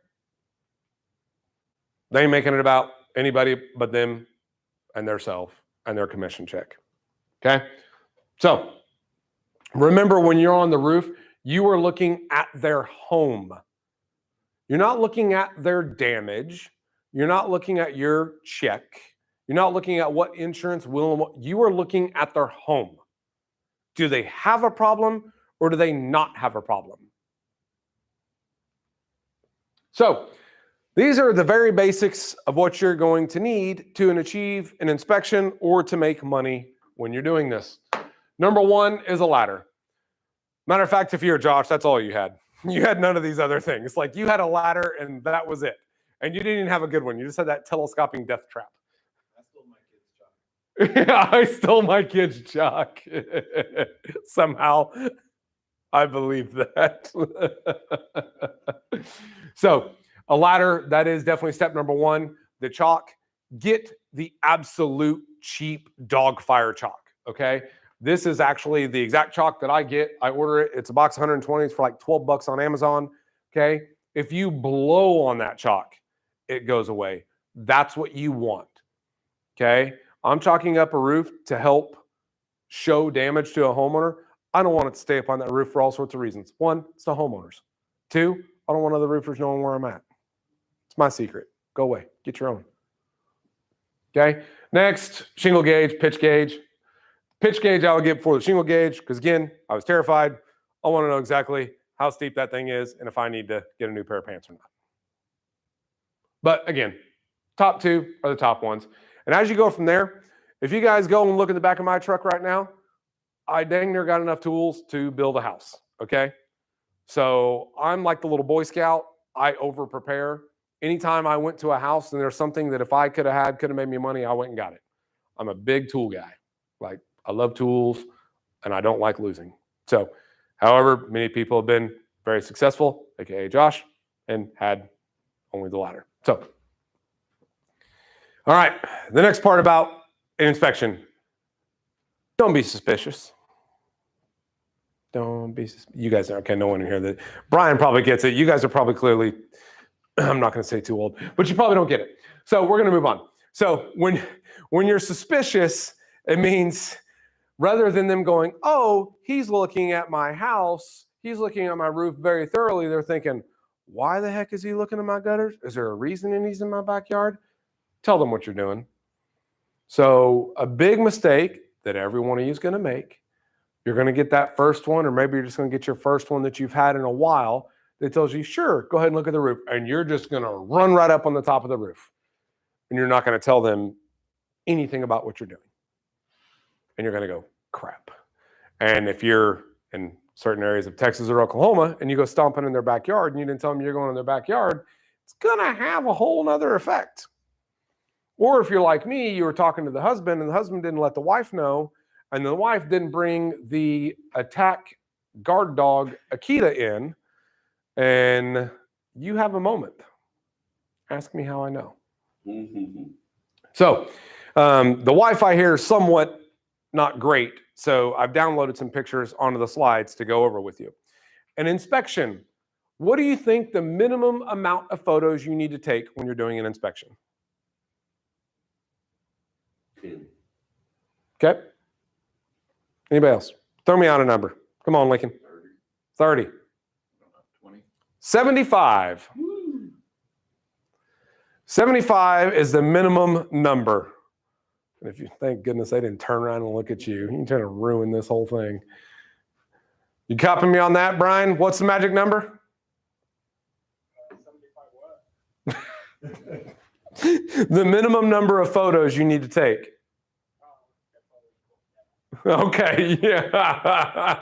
they ain't making it about anybody but them and their self and their commission check. Okay? So, remember when you're on the roof, you are looking at their home. You're not looking at their damage. You're not looking at your check. You're not looking at what insurance will and what. You are looking at their home. Do they have a problem or do they not have a problem? So, these are the very basics of what you're going to need to achieve an inspection or to make money when you're doing this. Number one is a ladder. Matter of fact, if you're Josh, that's all you had. You had none of these other things. Like you had a ladder and that was it. And you didn't even have a good one. You just had that telescoping death trap. I stole my kid's chalk. Somehow, I believe that. So, a ladder, that is definitely step number one. The chalk, get the absolute cheap dog fire chalk, okay? This is actually the exact chalk that I get. I order it. It's a box of 120. It's for like 12 bucks on Amazon, okay? If you blow on that chalk, it goes away. That's what you want, okay? I'm chalking up a roof to help show damage to a homeowner. I don't want it to stay up on that roof for all sorts of reasons. One, it's the homeowners. Two, I don't want other roofers knowing where I'm at. It's my secret. Go away. Get your own. Okay? Next, shingle gauge, pitch gauge. Pitch gauge I would get before the shingle gauge because, again, I was terrified. I want to know exactly how steep that thing is and if I need to get a new pair of pants or not. But, again, top two are the top ones. And as you go from there, if you guys go and look at the back of my truck right now, I dang near got enough tools to build a house, okay? So I'm like the little Boy Scout. I over-prepare. Anytime I went to a house and there's something that if I could have made me money, I went and got it. I'm a big tool guy. Like, I love tools, and I don't like losing. So, however, many people have been very successful, aka Josh, and had only the ladder. So, all right, the next part about an inspection. Don't be suspicious. Don't be you guys are okay, no one in here that Brian probably gets it. You guys are probably clearly, I'm not going to say too old, but you probably don't get it. So we're going to move on. So when you're suspicious, it means rather than them going, oh, he's looking at my house, he's looking at my roof very thoroughly, they're thinking, why the heck is he looking at my gutters? Is there a reason he's in my backyard? Tell them what you're doing. So a big mistake that every one of you is going to make, you're going to get that first one, or maybe you're just going to get your first one that you've had in a while that tells you, sure, go ahead and look at the roof. And you're just going to run right up on the top of the roof. And you're not going to tell them anything about what you're doing. And you're going to go, crap. And if you're in certain areas of Texas or Oklahoma and you go stomping in their backyard and you didn't tell them you're going in their backyard, it's going to have a whole nother effect. Or if you're like me, you were talking to the husband and the husband didn't let the wife know, and the wife didn't bring the attack guard dog, Akita, in, and you have a moment. Ask me how I know. Mhm. So the Wi-Fi here is somewhat not great. So I've downloaded some pictures onto the slides to go over with you. An inspection. What do you think the minimum amount of photos you need to take when you're doing an inspection? 10. Okay. Anybody else? Throw me out a number. Come on, Lincoln. 30. 20. 75. 75 is the minimum number. And if you thank goodness they didn't turn around and look at you, you're trying to ruin this whole thing. You copying me on that, Brian? What's the magic number? 75 what? The minimum number of photos you need to take. Okay, yeah.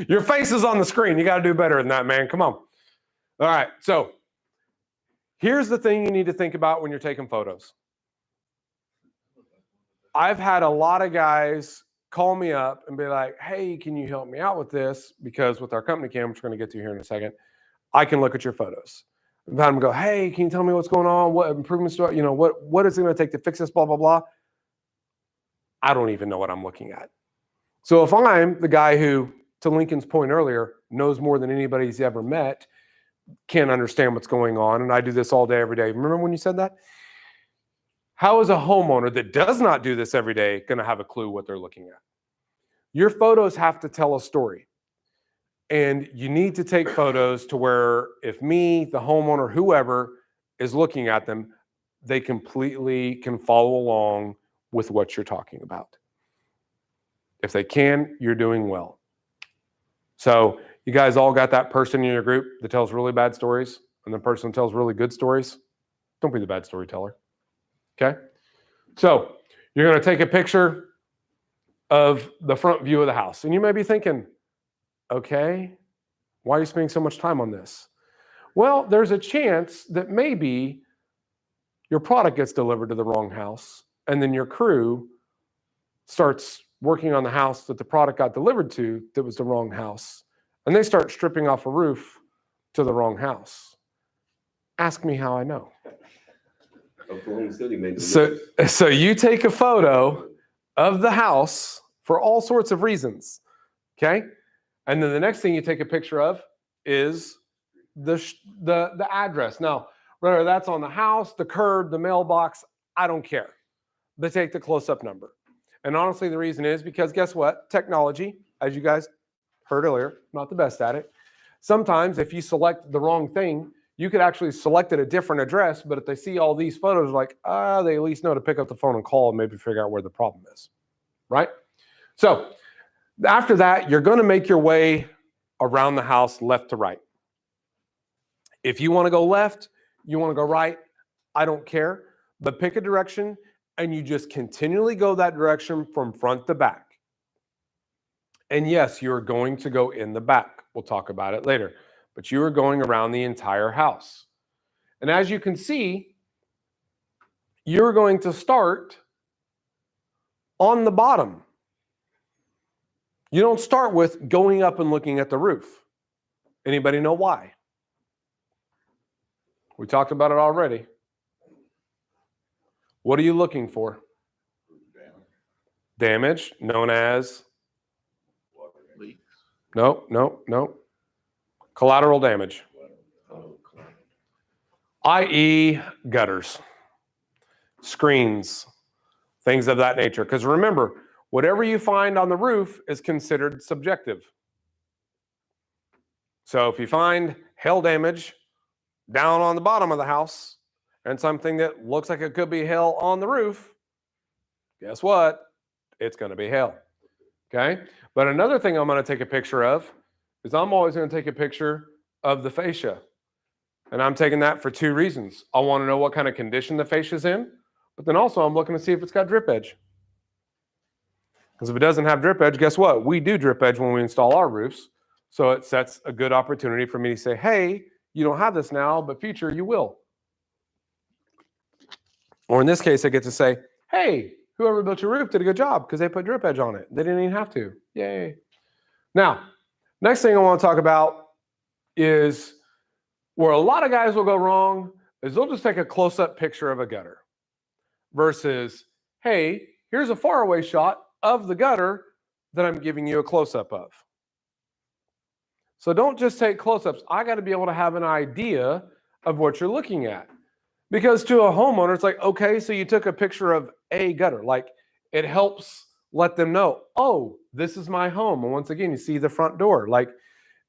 Your face is on the screen. You got to do better than that, man. Come on. All right, so here's the thing you need to think about when you're taking photos. I've had a lot of guys call me up and be like, hey, can you help me out with this? Because with our company cam, which we're going to get to here in a second, I can look at your photos. I've had them go, hey, can you tell me what's going on? What improvements do I, what is it going to take to fix this, blah, blah, blah. I don't even know what I'm looking at. So if I'm the guy who, to Lincoln's point earlier, knows more than anybody he's ever met, can't understand what's going on, and I do this all day, every day. Remember when you said that? How is a homeowner that does not do this every day going to have a clue what they're looking at? Your photos have to tell a story. And you need to take photos to where if me, the homeowner, whoever is looking at them, they completely can follow along with what you're talking about. If they can, you're doing well. So you guys all got that person in your group that tells really bad stories and the person that tells really good stories. Don't be the bad storyteller. Okay? So you're going to take a picture of the front view of the house. And you may be thinking, okay, why are you spending so much time on this? Well, there's a chance that maybe your product gets delivered to the wrong house, and then your crew starts working on the house that the product got delivered to that was the wrong house, and they start stripping off a roof to the wrong house. Ask me how I know. Oklahoma City made the So you take a photo of the house for all sorts of reasons, okay? And then the next thing you take a picture of is the address. Now, whether that's on the house, the curb, the mailbox, I don't care. But take the close-up number. And honestly, the reason is because guess what? Technology, as you guys heard earlier, not the best at it. Sometimes if you select the wrong thing, you could actually select at a different address, but if they see all these photos, like, they at least know to pick up the phone and call and maybe figure out where the problem is, right? So after that, you're going to make your way around the house left to right. If you want to go left, you want to go right, I don't care, but pick a direction and you just continually go that direction from front to back. And yes, you're going to go in the back. We'll talk about it later. But you are going around the entire house. And as you can see, you're going to start on the bottom. You don't start with going up and looking at the roof. Anybody know why? We talked about it already. What are you looking for? Damage, known as? Leaks. No. Collateral damage, i.e. gutters, screens, things of that nature. Because remember, whatever you find on the roof is considered subjective. So if you find hail damage down on the bottom of the house and something that looks like it could be hail on the roof, guess what? It's going to be hail. Okay? But another thing I'm going to take a picture of is I'm always going to take a picture of the fascia. And I'm taking that for two reasons. I want to know what kind of condition the fascia is in, but then also I'm looking to see if it's got drip edge. Because if it doesn't have drip edge, guess what? We do drip edge when we install our roofs. So it sets a good opportunity for me to say, hey, you don't have this now, but future you will. Or in this case, I get to say, hey, whoever built your roof did a good job because they put drip edge on it. They didn't even have to. Yay. Now, next thing I want to talk about is Where a lot of guys will go wrong is they'll just take a close-up picture of a gutter versus, hey, here's a faraway shot of the gutter that I'm giving you a close-up of. So don't just take close-ups. I got to be able to have an idea of what you're looking at. Because to a homeowner, it's like, okay, so you took a picture of a gutter. Like, it helps let them know, oh, this is my home. And once again, you see the front door. Like,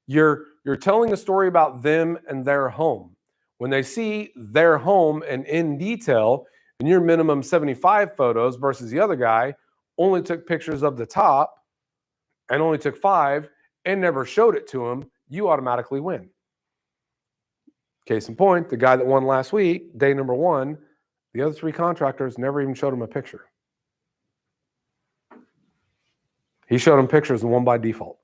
you're telling a story about them and their home. When they see their home and in detail, and your minimum 75 photos versus the other guy only took pictures of the top and only took 5 and never showed it to him, you automatically win. Case in point, the guy that won last week, day number 1, the other 3 contractors never even showed him a picture. He showed him pictures and won by default.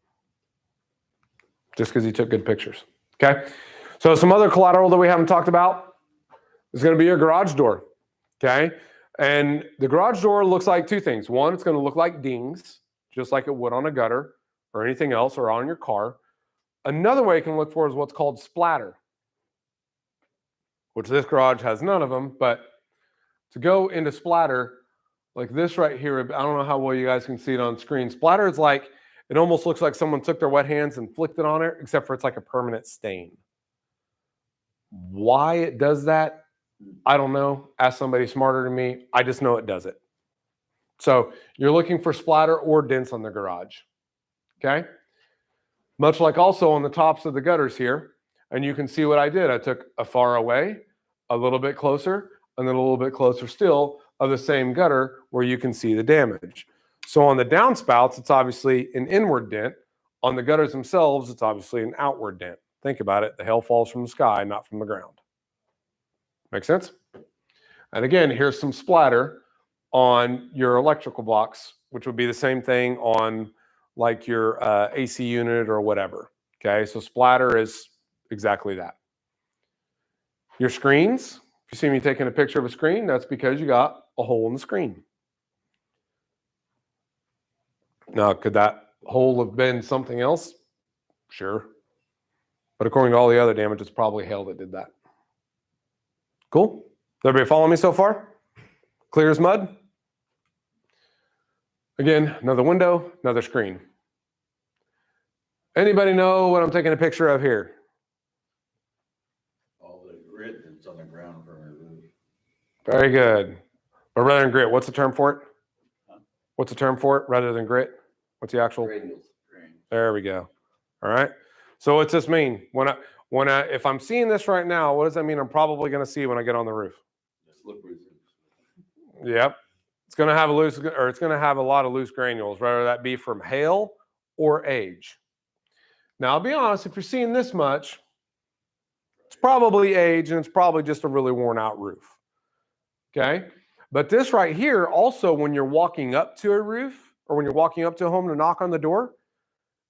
Just because he took good pictures. Okay? So some other collateral that we haven't talked about is going to be your garage door. Okay? And the garage door looks like 2 things. One, it's going to look like dings, just like it would on a gutter or anything else or on your car. Another way you can look for is what's called splatter, which this garage has none of them. But to go into splatter, like this right here, I don't know how well you guys can see it on screen. Splatter is like, it almost looks like someone took their wet hands and flicked it on it, except for it's like a permanent stain. Why it does that, I don't know. Ask somebody smarter than me. I just know it does it. So you're looking for splatter or dents on the garage. Okay? Much like also on the tops of the gutters here. And you can see what I did. I took a far away, a little bit closer, and then a little bit closer still of the same gutter where you can see the damage. So on the downspouts, it's obviously an inward dent. On the gutters themselves, it's obviously an outward dent. Think about it. The hail falls from the sky, not from the ground. Make sense? And again, here's some splatter on your electrical box, which would be the same thing on like your AC unit or whatever. Okay, so splatter is exactly that. Your screens, if you see me taking a picture of a screen, that's because you got a hole in the screen. Now, could that hole have been something else? Sure. But according to all the other damage, it's probably hail that did that. Cool? Everybody follow me so far? Clear as mud? Again, another window, another screen. Anybody know what I'm taking a picture of here? All the grit that's on the ground from our roof. Very good. But rather than grit, what's the term for it? What's the term for it rather than grit? What's the actual? Granules. There we go. All right. So what's this mean? If I'm seeing this right now, what does that mean? I'm probably going to see when I get on the roof. Slippery. Yep. It's going to have it's going to have a lot of loose granules, whether that be from hail or age. Now, I'll be honest, if you're seeing this much, it's probably age and it's probably just a really worn out roof. Okay. But this right here, also when you're walking up to a roof or when you're walking up to a home to knock on the door,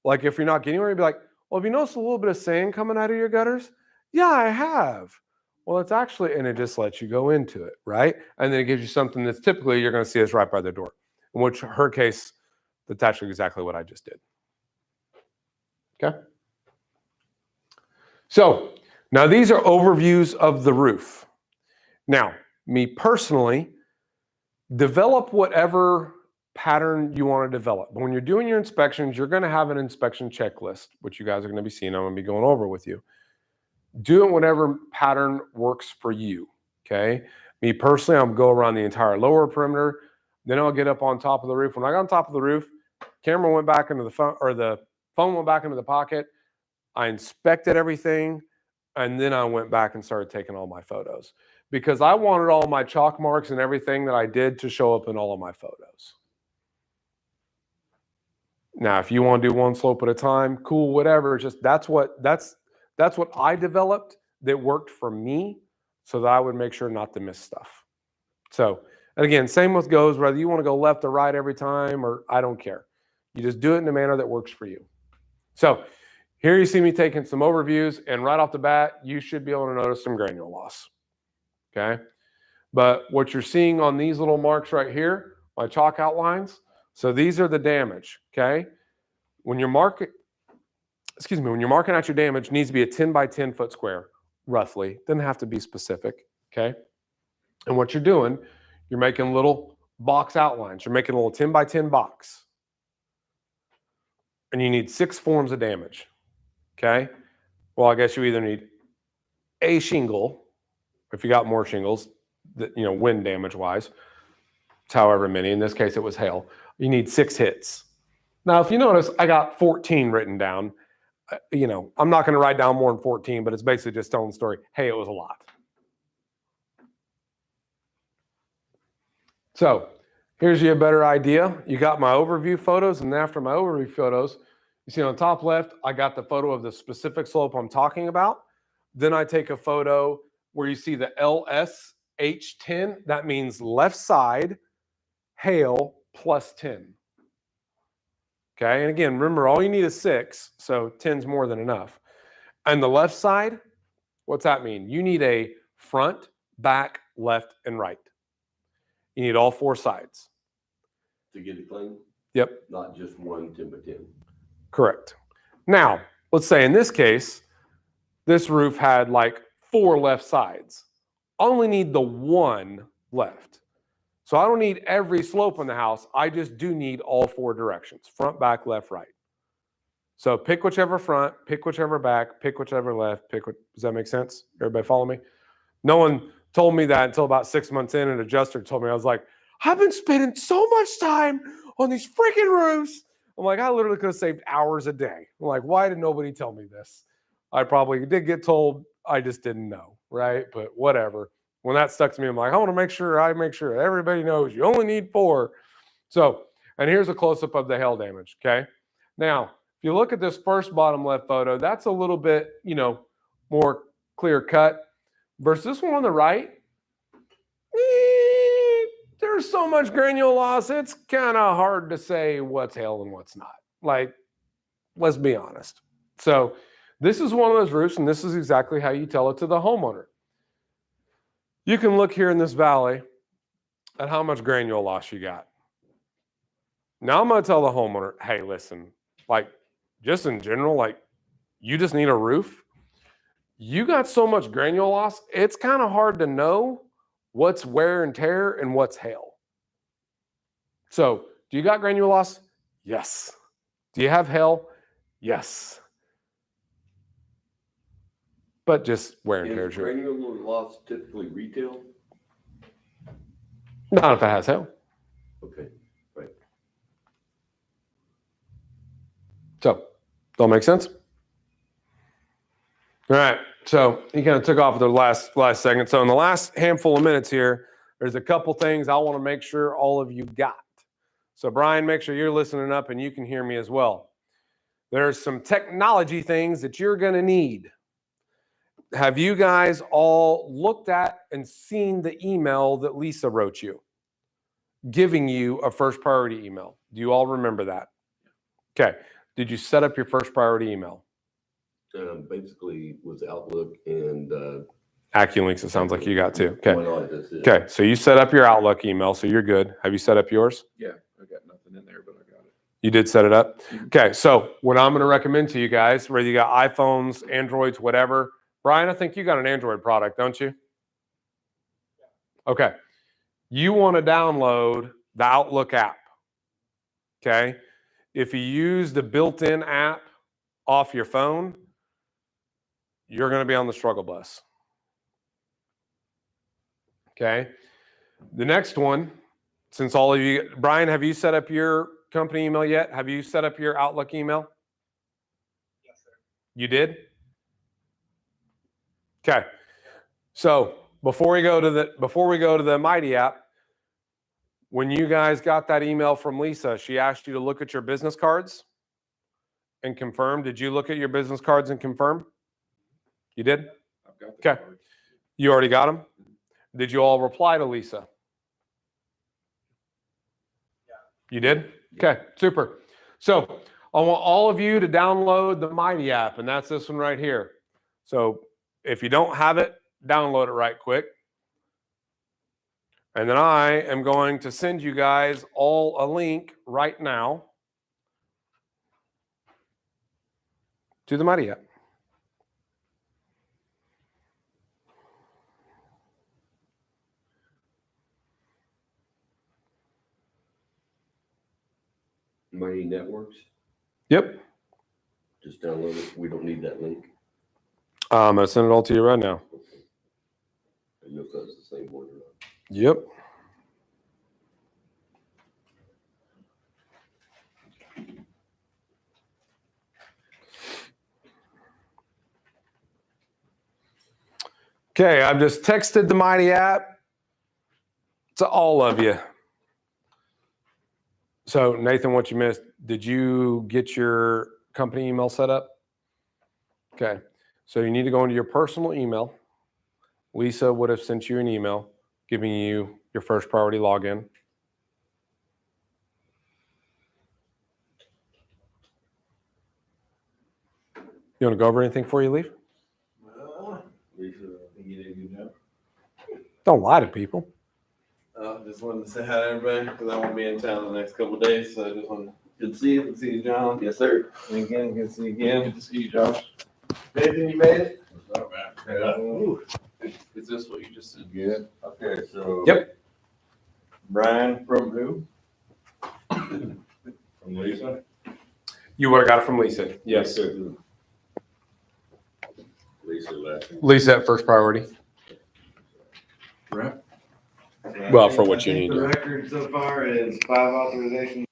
like if you're not getting anywhere, you'd be like, well, have you noticed a little bit of sand coming out of your gutters? Yeah, I have. Well, it's actually, and it just lets you go into it, right? And then it gives you something that's typically you're going to see is right by the door. In which her case, that's actually exactly what I just did. Okay. So now these are overviews of the roof. Now, me personally, develop whatever pattern you want to develop. But when you're doing your inspections, you're going to have an inspection checklist, which you guys are going to be seeing. I'm going to be going over with you. Do it whatever pattern works for you. Okay. Me personally, I'll go around the entire lower perimeter. Then I'll get up on top of the roof. When I got on top of the roof, camera went back into the phone, or the phone went back into the pocket. I inspected everything. And then I went back and started taking all my photos because I wanted all my chalk marks and everything that I did to show up in all of my photos. Now, if you want to do one slope at a time, cool, whatever. Just that's what I developed that worked for me so that I would make sure not to miss stuff. So, and again, same with goes, whether you want to go left or right every time, or I don't care. You just do it in a manner that works for you. So here you see me taking some overviews, and right off the bat, you should be able to notice some granule loss. Okay. But what you're seeing on these little marks right here, my chalk outlines, so these are the damage. Okay. When you're marking out your damage, it needs to be a 10 by 10 foot square. roughly. Doesn't have to be specific. Okay. And what you're doing, you're making little box outlines. You're making a little 10 by 10 box. And you need 6 forms of damage. Okay. Well, I guess you either need a shingle, if you got more shingles, that, you know, wind damage wise, it's however many. In this case, it was hail. You need 6 hits. Now, if you notice, I got 14 written down. You know, I'm not going to write down more than 14, but it's basically just telling the story. Hey, it was a lot. So here's you a better idea. You got my overview photos, and after my overview photos, you see on the top left, I got the photo of the specific slope I'm talking about. Then I take a photo where you see the LSH10. That means left side, hail, plus 10. Okay, and again, remember, all you need is 6, so 10's more than enough. And the left side, what's that mean? You need a front, back, left, and right. You need all 4 sides. To get it clean, Yep, not just one 10 by 10. correct. Now, let's say in this case, this roof had like 4 left sides. I only need the 1 left. So I don't need every slope in the house. I just do need all 4 directions, front, back, left, right. So pick whichever front, pick whichever back, pick whichever left, does that make sense? Everybody follow me? No one told me that until about 6 months in. An adjuster told me. I was like, I've been spending so much time on these freaking roofs. I'm like, I literally could have saved hours a day. I'm like, why did nobody tell me this? I probably did get told. I just didn't know, right? But whatever. When that stuck to me, I'm like, I want to make sure everybody knows you only need 4. So, and here's a close-up of the hail damage, okay? Now, if you look at this first bottom left photo, that's a little bit, you know, more clear cut. Versus this one on the right, there's so much granular loss, it's kind of hard to say what's hail and what's not. Like, let's be honest. So this is one of those roofs, and this is exactly how you tell it to the homeowner. You can look here in this valley at how much granular loss you got. Now I'm going to tell the homeowner, hey, listen, like, just in general, like, you just need a roof. You got so much granular loss, it's kind of hard to know what's wear and tear and what's hail. So, do you got granular loss? Yes. Do you have hail? Yes. But just wear and tear. Is granular loss typically retail? Not if it has hail. Okay, right. So, don't make sense? All right. So he kind of took off the last second. So in the last handful of minutes here, there's a couple things I want to make sure all of you got. So Brian, make sure you're listening up and you can hear me as well. There's some technology things that you're going to need. Have you guys all looked at and seen the email that Lisa wrote you, giving you a first priority email? Do you all remember that? Okay. Did you set up your first priority email? Basically was Outlook and AccuLinks, it sounds like you got too. Okay. why not? That's it. Okay. So you set up your Outlook email, so you're good. Have you set up yours? Yeah, I got nothing in there, but I got it. You did set it up? Okay. So what I'm going to recommend to you guys, whether you got iPhones, Androids, whatever. Brian, I think you got an Android product, don't you? Okay. You want to download the Outlook app. Okay. If you use the built-in app off your phone, you're going to be on the struggle bus. Okay. The next one, since all of you, Brian, have you set up your company email yet? Have you set up your Outlook email? Yes, sir. You did? Okay. So before we go to the Mighty app, when you guys got that email from Lisa, she asked you to look at your business cards and confirm. Did you look at your business cards and confirm? You did? I've got the Okay. cards. You already got them? Did you all reply to Lisa? You did? Okay, super. So I want all of you to download the Mighty app, and that's this one right here. So if you don't have it, download it right quick. And then I am going to send you guys all a link right now to the Mighty app. Networks. Yep. Just download it. We don't need that link. I'm gonna send it all to you right now. I know if that's the same one or not. Yep. Okay, I've just texted the Mighty app to all of you. So, Nathan, what you missed, did you get your company email set up? Okay, so you need to go into your personal email. Lisa would have sent you an email giving you your first priority login. You want to go over anything before you leave? Lisa, think you did a good job? Don't lie to people. Just wanted to say hi to everybody because I won't be in town the next couple of days. So I just wanted Good to see you. to see you, John. Yes, sir. And again, good to see you again. Good to see you, Josh. Nathan, you made it? Not bad. Ooh, Is this what you just said? good. Okay, so. Yep. Brian from who? From Lisa? You would have got it from Lisa. Yes. Lisa last name. Lisa at first priority. Well, for what you need The to. record so far is 5 authorizations